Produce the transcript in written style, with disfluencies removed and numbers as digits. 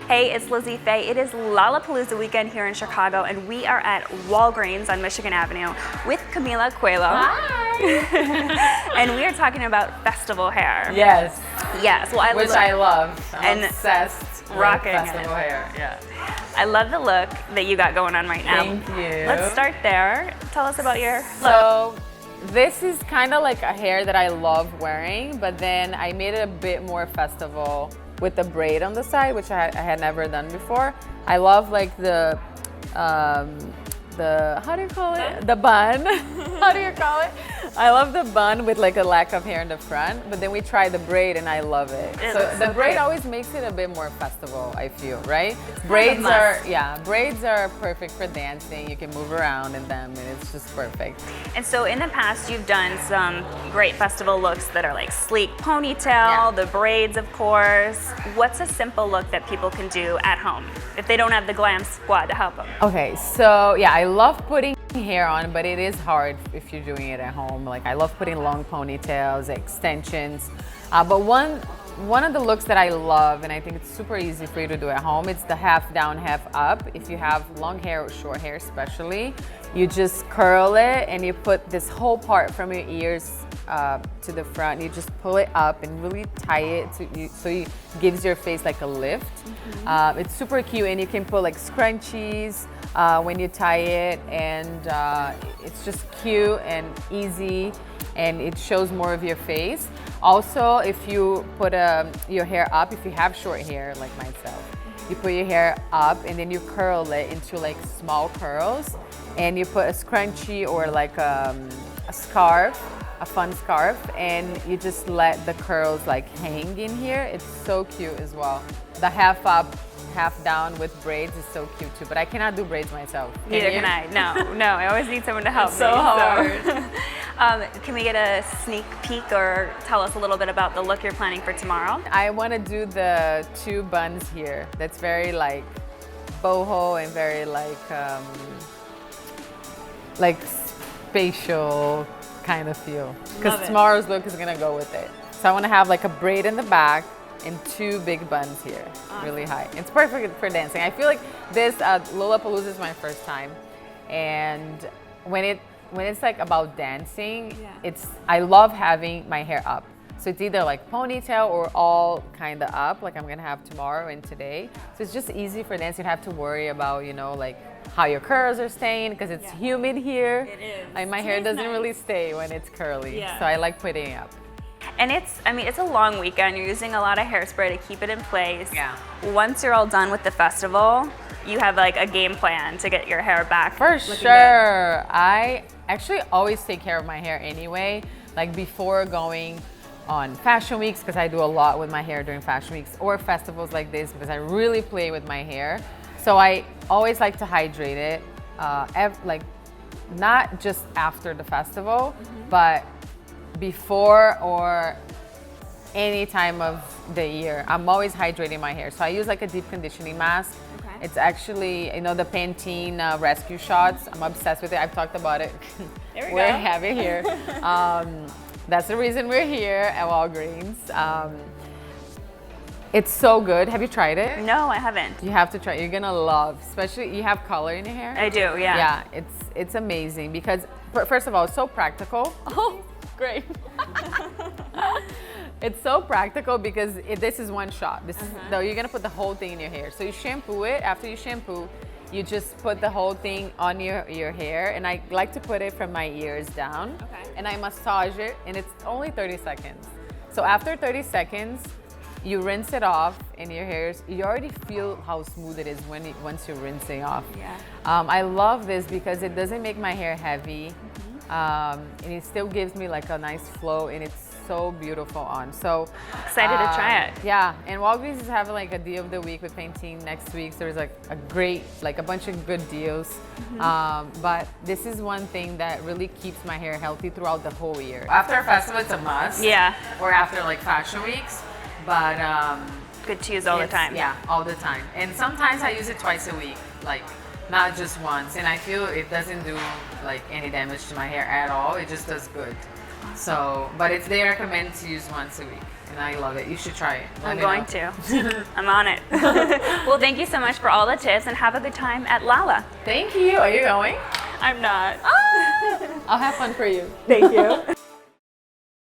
Hey, it's Lizzie Faye. It is Lollapalooza weekend here in Chicago, and we are at Walgreens on Michigan Avenue with Camila Coelho. Hi! And we are talking about festival hair. Yes. Yes. Well, Which I love. I'm and obsessed rocking with festival hair. Yeah. I love the look that you got going on right now. Thank you. Let's start there. Tell us about your look. So this is kind of like a hair that I love wearing, but then I made it a bit more festival with the braid on the side, which I had never done before. I love like the how do you call it? The bun. How do you call it? I love the bun with like a lack of hair in the front, but then we tried the braid and I love it. So the braid always makes it a bit more festival, I feel, right? Braids are perfect for dancing. You can move around in them and it's just perfect. And so in the past, you've done some great festival looks that are like sleek ponytail, the braids, of course. What's a simple look that people can do at home if they don't have the glam squad to help them? Okay, so yeah, I love putting hair on, but it is hard if you're doing it at home. Like I love putting long ponytails, extensions, but one of the looks that I love, and I think it's super easy for you to do at home, it's the half down, half up. If you have long hair or short hair especially, you just curl it and you put this whole part from your ears to the front. You just pull it up and really tie it so it gives your face like a lift. It's super cute, and you can put like scrunchies when you tie it, and it's just cute and easy, and it shows more of your face. Also, if you put your hair up, if you have short hair like myself, you put your hair up and then you curl it into like small curls, and you put a scrunchie or like a scarf, a fun scarf, and you just let the curls like hang in here. It's so cute as well. The half up, half down with braids is so cute too, but I cannot do braids myself. Neither can I. No, I always need someone to help me. So hard. Can we get a sneak peek or tell us a little bit about the look you're planning for tomorrow? I want to do the two buns here. That's very like boho and very like spatial kind of feel. Because tomorrow's look is gonna go with it. So I want to have like a braid in the back and two big buns here, really high. It's perfect for dancing. I feel like this Lollapalooza is my first time, and when it's like about dancing, I love having my hair up. So it's either like ponytail or all kind of up, like I'm gonna have tomorrow and today. So it's just easy for dancing. You don't have to worry about, you know, like how your curls are staying, because it's humid here. It is. Like my hair doesn't really stay when it's curly, so I like putting it up. And it's a long weekend. You're using a lot of hairspray to keep it in place. Yeah. Once you're all done with the festival, you have like a game plan to get your hair back. For sure. I actually always take care of my hair anyway, like before going on fashion weeks, because I do a lot with my hair during fashion weeks or festivals like this, because I really play with my hair. So I always like to hydrate it, like not just after the festival, but before or any time of the year. I'm always hydrating my hair. So I use like a deep conditioning mask. It's actually, you know, the Pantene rescue shots. I'm obsessed with it. I've talked about it. There we We're go. having here. That's the reason we're here at Walgreens. It's so good. Have you tried it? No, I haven't. You have to try it. You're gonna love, especially you have color in your hair. I do, yeah. Yeah, it's amazing because first of all, it's so practical. Oh, great. It's so practical because this is one shot. So you're gonna put the whole thing in your hair. So you shampoo it. After you shampoo, you just put the whole thing on your hair, and I like to put it from my ears down. And I massage it, and it's only 30 seconds. So after 30 seconds, you rinse it off, and your hair, you already feel how smooth it is once you're rinsing off. I love this because it doesn't make my hair heavy, and it still gives me like a nice flow, and it's so beautiful on. So excited to try it. Yeah, and Walgreens is having like a deal of the week with Pantene next week. So there's like a bunch of good deals. But this is one thing that really keeps my hair healthy throughout the whole year. After a festival, it's a must. Yeah. Or after like fashion weeks. But good to use all the time. Yeah, all the time. And sometimes I use it twice a week, like not just once. And I feel it doesn't do like any damage to my hair at all. It just does good. So, but they recommend to use once a week, and I love it. You should try it. I'm going to. I'm on it. Well, thank you so much for all the tips, and have a good time at Lolla. Thank you. Are you going? I'm not. I'll have fun for you. Thank you.